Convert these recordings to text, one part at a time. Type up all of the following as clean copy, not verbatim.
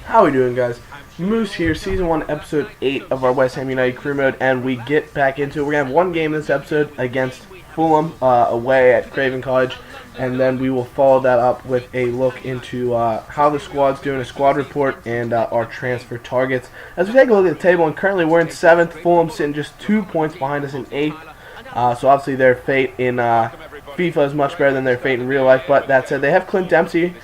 How we doing, guys? Moose here, Season 1, Episode 8 of our West Ham United Crew Mode, and we get back into it. We're going to have one game this episode against Fulham away at Craven Cottage, and then we will follow that up with a look into how the squad's doing, a squad report, and our transfer targets. As we take a look at the table, and currently we're in 7th, Fulham sitting just 2 points behind us in 8th, so obviously their fate in FIFA is much better than their fate in real life, but that said, they have Clint Dempsey.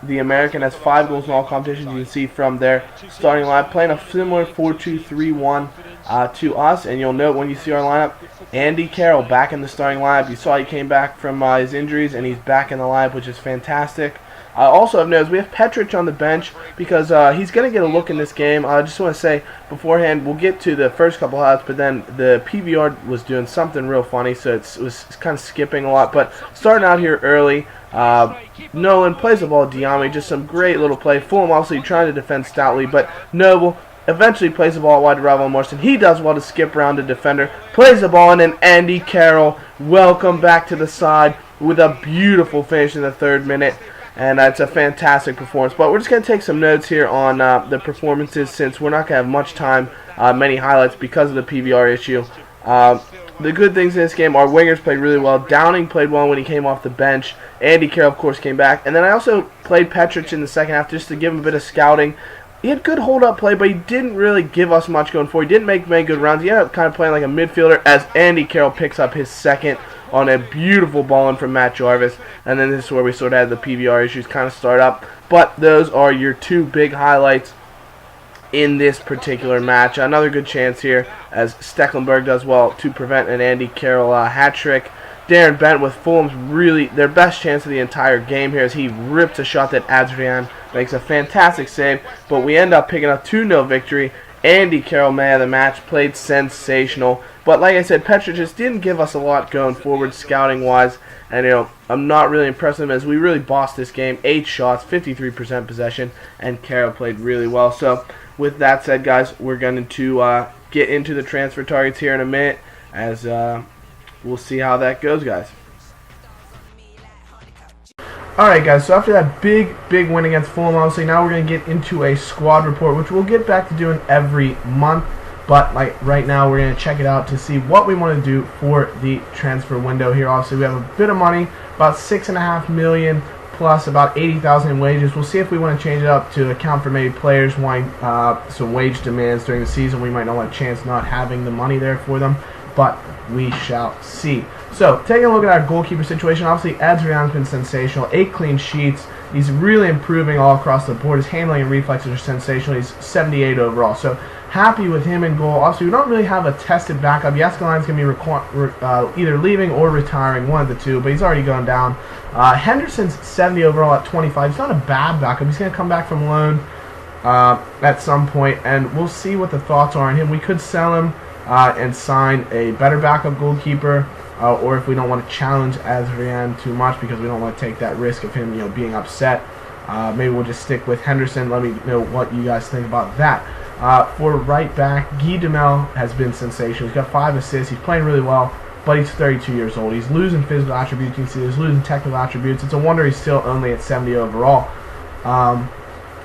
The American has 5 goals in all competitions. You can see from their starting lineup, playing a similar 4-2-3-1 to us. And you'll note when you see our lineup, Andy Carroll back in the starting lineup. You saw he came back from his injuries, and he's back in the lineup, which is fantastic. I also have noticed we have Petric on the bench because he's going to get a look in this game. I just want to say beforehand, we'll get to the first couple highlights, but then the PVR was doing something real funny, so it was kind of skipping a lot. But starting out here early, Nolan plays the ball to Diame, just some great little play. Fulham obviously trying to defend stoutly, but Noble eventually plays the ball wide to Ravel Morrison. He does well to skip around the defender, plays the ball, and then Andy Carroll, welcome back to the side with a beautiful finish in the 3rd minute. And it's a fantastic performance. But we're just going to take some notes here on the performances since we're not going to have much time, many highlights because of the PVR issue. The good things in this game, our wingers played really well. Downing played well when he came off the bench. Andy Carroll, of course, came back. And then I also played Petric in the second half just to give him a bit of scouting. He had good hold-up play, but he didn't really give us much going forward. He didn't make many good runs. He ended up kind of playing like a midfielder as Andy Carroll picks up his second on a beautiful ball in from Matt Jarvis. And then this is where we sort of had the PVR issues kind of start up. But those are your 2 big highlights in this particular match. Another good chance here as Stecklenburg does well to prevent an Andy Carroll hat trick. Darren Bent with Fulham's really their best chance of the entire game here as he rips a shot that Adrian makes a fantastic save, but we end up picking up 2-0 victory. Andy Carroll, man of the match, played sensational. But like I said, Petric just didn't give us a lot going forward scouting-wise. And, I'm not really impressed with him as we really bossed this game. 8 shots, 53% possession, and Carroll played really well. So with that said, guys, we're going to get into the transfer targets here in a minute as we'll see how that goes, guys. Alright, guys, so after that big win against Fulham, obviously now we're going to get into a squad report, which we'll get back to doing every month. But like right now, we're going to check it out to see what we want to do for the transfer window here. Obviously, we have a bit of money, about $6.5 million plus about $80,000 in wages. We'll see if we want to change it up to account for maybe players wanting some wage demands during the season. We might not want a chance not having the money there for them, but we shall see. So, taking a look at our goalkeeper situation, obviously Adrian's been sensational. 8 clean sheets. He's really improving all across the board. His handling and reflexes are sensational. He's 78 overall. So, happy with him in goal. Obviously, we don't really have a tested backup. Yaskaline's going to be either leaving or retiring, one of the two, but he's already gone down. Henderson's 70 overall at 25. He's not a bad backup. He's going to come back from loan at some point, and we'll see what the thoughts are on him. We could sell him and sign a better backup goalkeeper, or if we don't want to challenge Adrian too much because we don't want to take that risk of him, being upset, maybe we'll just stick with Henderson. Let me know what you guys think about that. For right back, Guy Demel has been sensational. He's got 5 assists. He's playing really well, but he's 32 years old. He's losing physical attributes. You can see he's losing technical attributes. It's a wonder he's still only at 70 overall.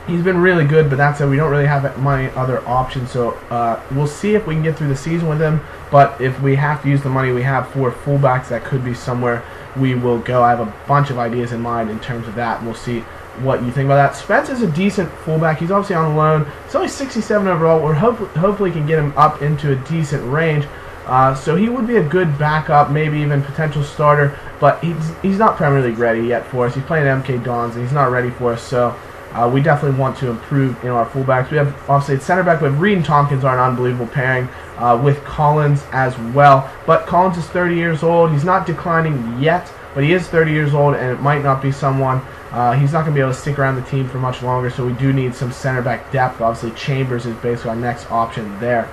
He's been really good, but that said, we don't really have many other options. So we'll see if we can get through the season with him. But if we have to use the money we have for fullbacks, that could be somewhere we will go. I have a bunch of ideas in mind in terms of that, and we'll see what you think about that. Spence is a decent fullback. He's obviously on loan. He's only 67 overall. We're hopefully can get him up into a decent range. So he would be a good backup, maybe even potential starter. But he's not Premier League ready yet for us. He's playing MK Dons, and he's not ready for us. So we definitely want to improve in our fullbacks. We have obviously at center back. We have Reed and Tompkins are an unbelievable pairing with Collins as well. But Collins is 30 years old. He's not declining yet, but he is 30 years old, and it might not be someone. He's not going to be able to stick around the team for much longer, so we do need some center back depth. Obviously, Chambers is basically our next option there.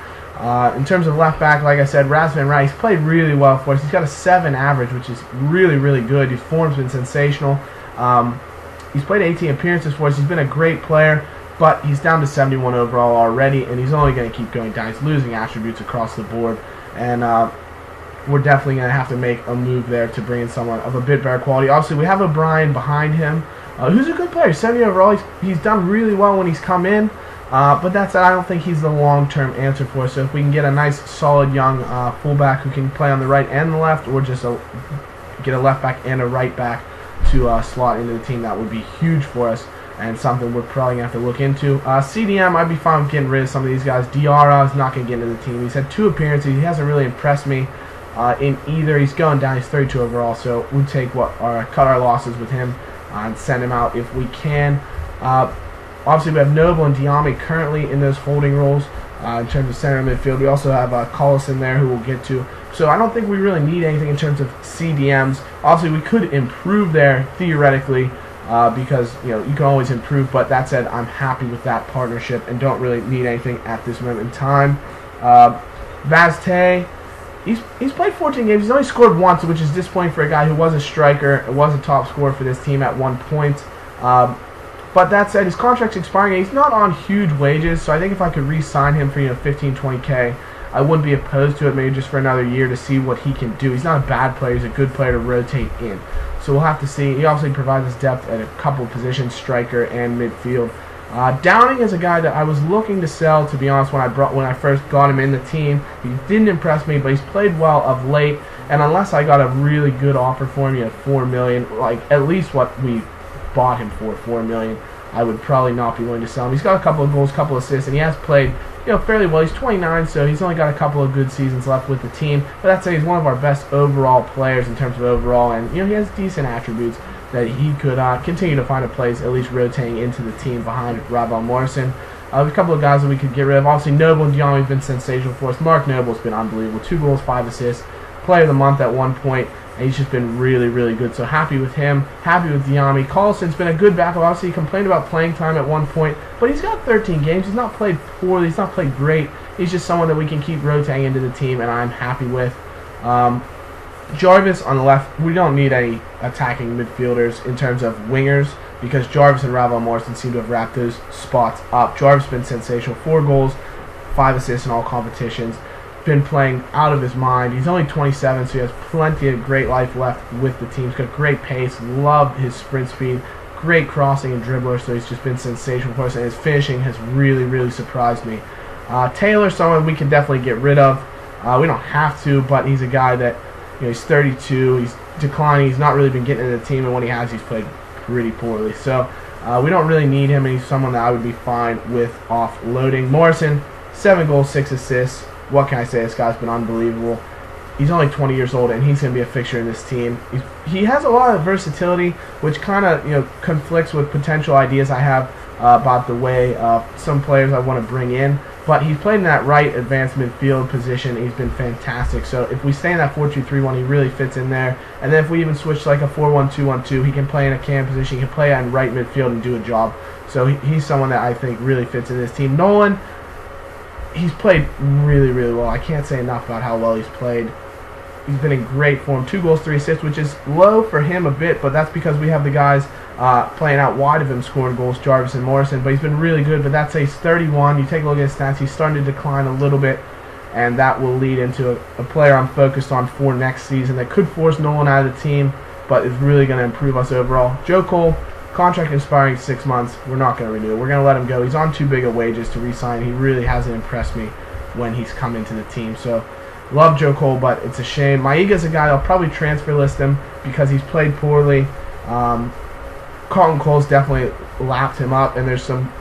In terms of left back, like I said, Raz Van Rij, he's played really well for us. He's got a 7 average, which is really good. His form's been sensational. He's played 18 appearances for us. He's been a great player, but he's down to 71 overall already, and he's only going to keep going down. He's losing attributes across the board, and we're definitely going to have to make a move there to bring in someone of a bit better quality. Obviously, we have O'Brien behind him. who's a good player. 70 overall. He's done really well when he's come in. But that said, I don't think he's the long-term answer for us. So if we can get a nice, solid, young fullback who can play on the right and the left, or just get a left back and a right back to slot into the team, that would be huge for us and something we're probably going to have to look into. CDM, I'd be fine with getting rid of some of these guys. Diarra is not going to get into the team. He's had 2 appearances. He hasn't really impressed me in either. He's going down. He's 32 overall, so we'll cut our losses with him and send him out if we can. Obviously, we have Noble and Diame currently in those holding roles in terms of center midfield. We also have Collison there, who we'll get to. So I don't think we really need anything in terms of CDMs. Obviously, we could improve there theoretically because you can always improve. But that said, I'm happy with that partnership and don't really need anything at this moment in time. Vazte, he's played 14 games. He's only scored once, which is disappointing for a guy who was a striker, was a top scorer for this team at one point. But that said, his contract's expiring. He's not on huge wages, so I think if I could re-sign him for 15, 20K, I wouldn't be opposed to it, maybe just for another year to see what he can do. He's not a bad player. He's a good player to rotate in. So we'll have to see. He obviously provides us depth at a couple of positions, striker and midfield. Downing is a guy that I was looking to sell, to be honest, when I first got him in the team. He didn't impress me, but he's played well of late, and unless I got a really good offer for him, $4 million, like at least what we bought him for, $4 million, I would probably not be willing to sell him. He's got a couple of goals, couple of assists, and he has played fairly well. He's 29, so he's only got a couple of good seasons left with the team. But that's he's one of our best overall players in terms of overall, and he has decent attributes that he could continue to find a place, at least rotating into the team behind Ravel Morrison. There's a couple of guys that we could get rid of. Obviously, Noble and Diame have been sensational for us. Mark Noble's been unbelievable. 2 goals, 5 assists. Player of the month at one point. And he's just been really, really good. So happy with him. Happy with Diame. Collison's been a good backup. Obviously, he complained about playing time at one point. But he's got 13 games. He's not played poorly. He's not played great. He's just someone that we can keep rotating into the team, and I'm happy with. Jarvis on the left. We don't need any attacking midfielders in terms of wingers because Jarvis and Ravel Morrison seem to have wrapped those spots up. Jarvis has been sensational. 4 goals, 5 assists in all competitions. Been playing out of his mind. He's only 27, so he has plenty of great life left with the team. He's got great pace. Love his sprint speed. Great crossing and dribbler, so he's just been sensational for us, and his finishing has really, really surprised me. Taylor, someone we can definitely get rid of. We don't have to, but he's a guy that he's 32. He's declining. He's not really been getting into the team, and when he has, he's played pretty poorly. So we don't really need him, and he's someone that I would be fine with offloading. Morrison, 7 goals, 6 assists. What can I say? This guy's been unbelievable. He's only 20 years old, and he's going to be a fixture in this team. He has a lot of versatility, which kind of conflicts with potential ideas I have about the way some players I want to bring in. But he's played in that right advanced midfield position. He's been fantastic. So if we stay in that 4-2-3-1, he really fits in there. And then if we even switch to like a 4-1-2-1-2, he can play in a cam position. He can play in right midfield and do a job. So he's someone that I think really fits in this team. Nolan, he's played really, really well. I can't say enough about how well he's played. He's been in great form. 2 goals, 3 assists, which is low for him a bit, but that's because we have the guys playing out wide of him scoring goals, Jarvis and Morrison. But he's been really good, but that's he's 31. You take a look at his stats, he's starting to decline a little bit, and that will lead into a player I'm focused on for next season that could force Nolan out of the team, but is really going to improve us overall. Joe Cole, contract expiring 6 months. We're not going to renew it. We're going to let him go. He's on too big of wages to re-sign. He really hasn't impressed me when he's come into the team. So, love Joe Cole, but it's a shame. Maiga's a guy I'll probably transfer list him because he's played poorly. Carlton Cole's definitely lapped him up, and there's some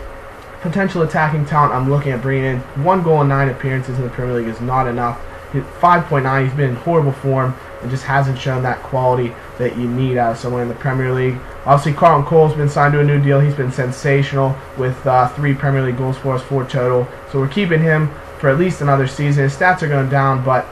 potential attacking talent I'm looking at bringing in. 1 goal and 9 appearances in the Premier League is not enough. 5.9, he's been in horrible form and just hasn't shown that quality that you need out of someone in the Premier League. Obviously, Carlton Cole's been signed to a new deal. He's been sensational with 3 Premier League goals for us, 4 total. So we're keeping him for at least another season. His stats are going down, but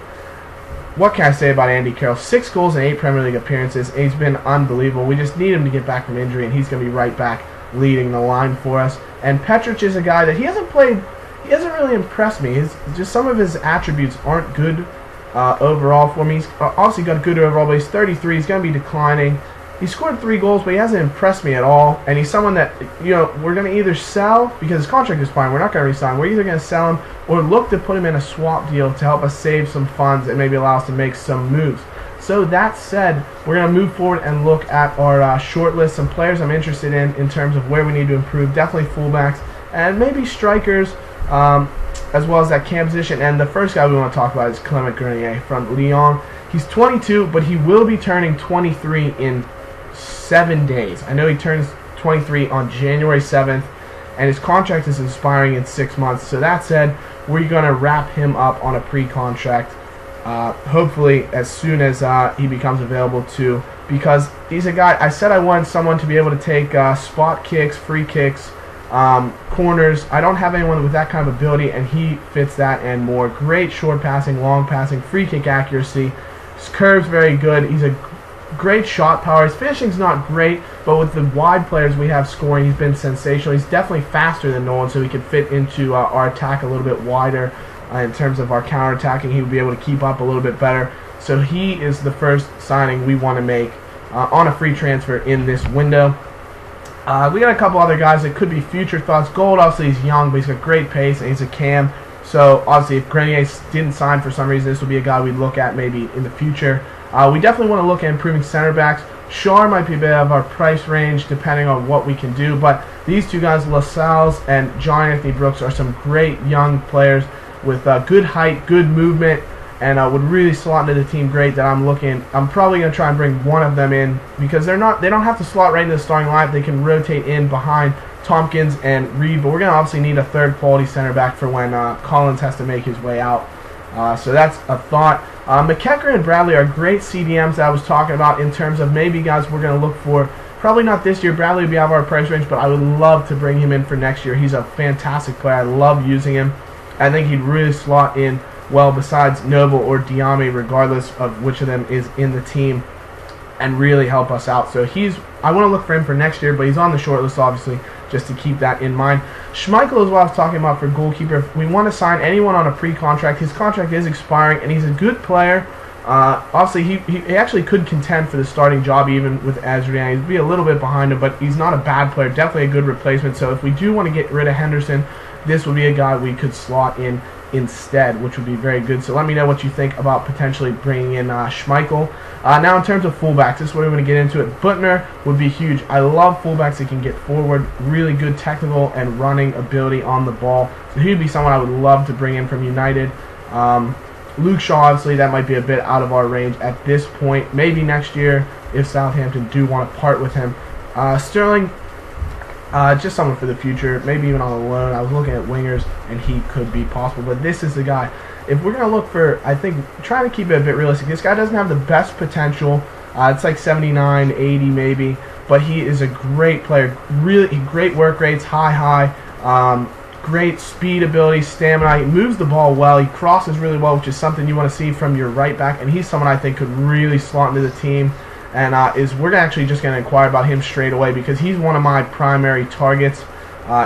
what can I say about Andy Carroll? 6 goals and 8 Premier League appearances. He's been unbelievable. We just need him to get back from injury, and he's going to be right back leading the line for us. And Petric is a guy that he hasn't really impressed me. Just some of his attributes aren't good overall for me. He's obviously got a good overall, but he's 33. He's going to be declining. He scored 3 goals, but he hasn't impressed me at all. And he's someone that, we're going to either sell, because his contract is fine, we're not going to re-sign. We're either going to sell him or look to put him in a swap deal to help us save some funds and maybe allow us to make some moves. So that said, we're going to move forward and look at our short list. Some players I'm interested in terms of where we need to improve. Definitely fullbacks and maybe strikers, as well as that cam position. And the first guy we want to talk about is Clement Grenier from Lyon. He's 22, but he will be turning 23 in 7 days. I know he turns 23 on January 7th, and his contract is expiring in 6 months. So that said, we're going to wrap him up on a pre-contract, hopefully as soon as he becomes available too, because he's a guy, I said I wanted someone to be able to take spot kicks, free kicks, corners. I don't have anyone with that kind of ability, and he fits that and more. Great short passing, long passing, free kick accuracy. His curve's very good. He's a great shot power. His finishing's not great, but with the wide players we have scoring, he's been sensational. He's definitely faster than Nolan, so he can fit into our attack a little bit wider. In terms of our counter-attacking, he would be able to keep up a little bit better. So he is the first signing we want to make on a free transfer in this window. We got a couple other guys that could be future thoughts. Gold, obviously, he's young, but he's got great pace, and he's a cam. So, obviously, if Grenier didn't sign for some reason, this would be a guy we'd look at maybe in the future. We definitely want to look at improving center backs. Shaw might be a bit out of our price range, depending on what we can do. But these two guys, Lascelles and John Anthony Brooks, are some great young players with good height, good movement, and would really slot into the team great. That I'm probably going to try and bring one of them in, because they don't have to slot right into the starting lineup. They can rotate in behind Tompkins and Reed, but we're going to obviously need a third quality center back for when Collins has to make his way out. So that's a thought. McKecker and Bradley are great CDMs that I was talking about in terms of maybe guys we're going to look for. Probably not this year. Bradley would be out of our price range, but I would love to bring him in for next year. He's a fantastic player. I love using him. I think he'd really slot in well besides Noble or Diame, regardless of which of them is in the team, and really help us out. So I want to look for him for next year, but he's on the short list, obviously, just to keep that in mind. Schmeichel is what I was talking about for goalkeeper. If we want to sign anyone on a pre-contract, his contract is expiring, and he's a good player. Obviously, he actually could contend for the starting job even with Adrian. He'd be a little bit behind him, but he's not a bad player. Definitely a good replacement. So if we do want to get rid of Henderson, this would be a guy we could slot in instead, which would be very good. So let me know what you think about potentially bringing in Schmeichel. Now in terms of fullbacks, this is what we're going to get into it. Butner would be huge. I love fullbacks that can get forward, really good technical and running ability on the ball. So he'd be someone I would love to bring in from United. Luke Shaw, obviously, that might be a bit out of our range at this point. Maybe next year if Southampton do want to part with him. Sterling, just someone for the future, maybe even on a loan. I was looking at wingers, and he could be possible. But this is the guy. If we're going to look for, I think, trying to keep it a bit realistic, this guy doesn't have the best potential. It's like 79, 80 maybe. But he is a great player. Really great work rates, high. Great speed, ability, stamina. He moves the ball well. He crosses really well, which is something you want to see from your right back. And he's someone I think could really slot into the team. And we're actually just going to inquire about him straight away, because he's one of my primary targets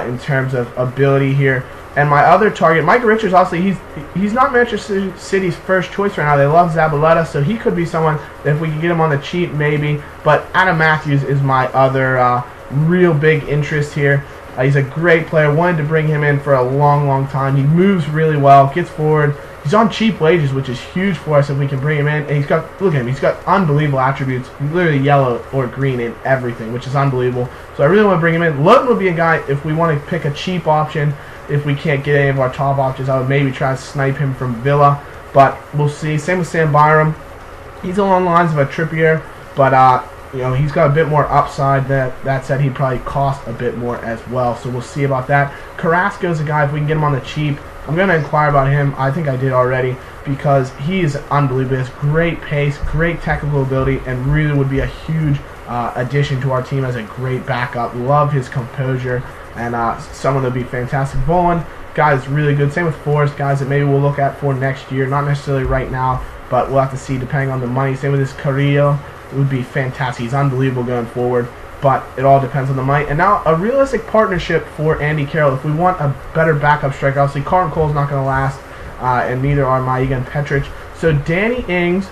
in terms of ability here. And my other target, Micah Richards, obviously he's not Manchester City's first choice right now. They love Zabaleta, so he could be someone that if we can get him on the cheap, maybe. But Adam Matthews is my other real big interest here. He's a great player. Wanted to bring him in for a long time. He moves really well, gets forward. He's on cheap wages, which is huge for us if we can bring him in. And look at him, he's got unbelievable attributes, literally yellow or green in everything, which is unbelievable. So I really want to bring him in. Logan would be a guy, if we want to pick a cheap option, if we can't get any of our top options, I would maybe try to snipe him from Villa. But we'll see. Same with Sam Byram. He's along the lines of a Trippier, but he's got a bit more upside. That said, he'd probably cost a bit more as well. So we'll see about that. Carrasco's a guy, if we can get him on the cheap, I'm going to inquire about him. I think I did already, because he is unbelievable. He has great pace, great technical ability, and really would be a huge addition to our team as a great backup. Love his composure, and someone that would be fantastic. Volan, guy is really good. Same with Forrest, guys that maybe we'll look at for next year. Not necessarily right now, but we'll have to see depending on the money. Same with this Carrillo. It would be fantastic. He's unbelievable going forward, but it all depends on the money. And now a realistic partnership for Andy Carroll. If we want a better backup striker, obviously Carlton Cole's not going to last, and neither are Maiga and Petric. So Danny Ings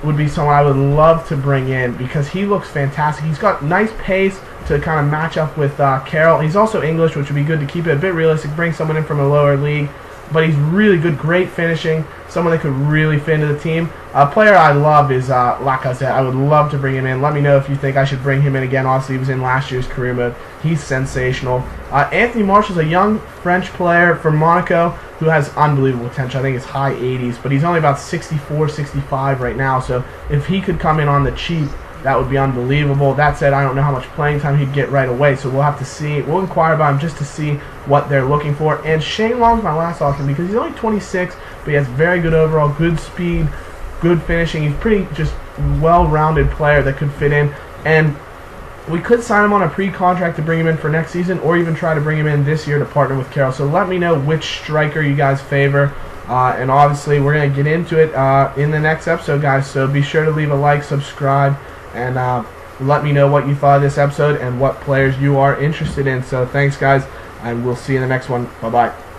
would be someone I would love to bring in, because he looks fantastic. He's got nice pace to kind of match up with Carroll. He's also English, which would be good to keep it a bit realistic. Bring someone in from a lower league. but he's really good, great finishing, someone that could really fit into the team. A player I love is Lacazette. I would love to bring him in. Let me know if you think I should bring him in again. Obviously, he was in last year's career mode. He's sensational. Anthony Martial's a young French player from Monaco who has unbelievable potential. I think it's high 80s, but he's only about 64, 65 right now. So if he could come in on the cheap, that would be unbelievable. That said, I don't know how much playing time he'd get right away, so we'll have to see. We'll inquire about him just to see what they're looking for. And Shane Long's my last option because he's only 26, but he has very good overall, good speed, good finishing. He's pretty just well-rounded player that could fit in. And we could sign him on a pre-contract to bring him in for next season, or even try to bring him in this year to partner with Carroll. So let me know which striker you guys favor. And obviously, we're going to get into it in the next episode, guys. So be sure to leave a like, subscribe, and let me know what you thought of this episode and what players you are interested in. So thanks, guys, and we'll see you in the next one. Bye-bye.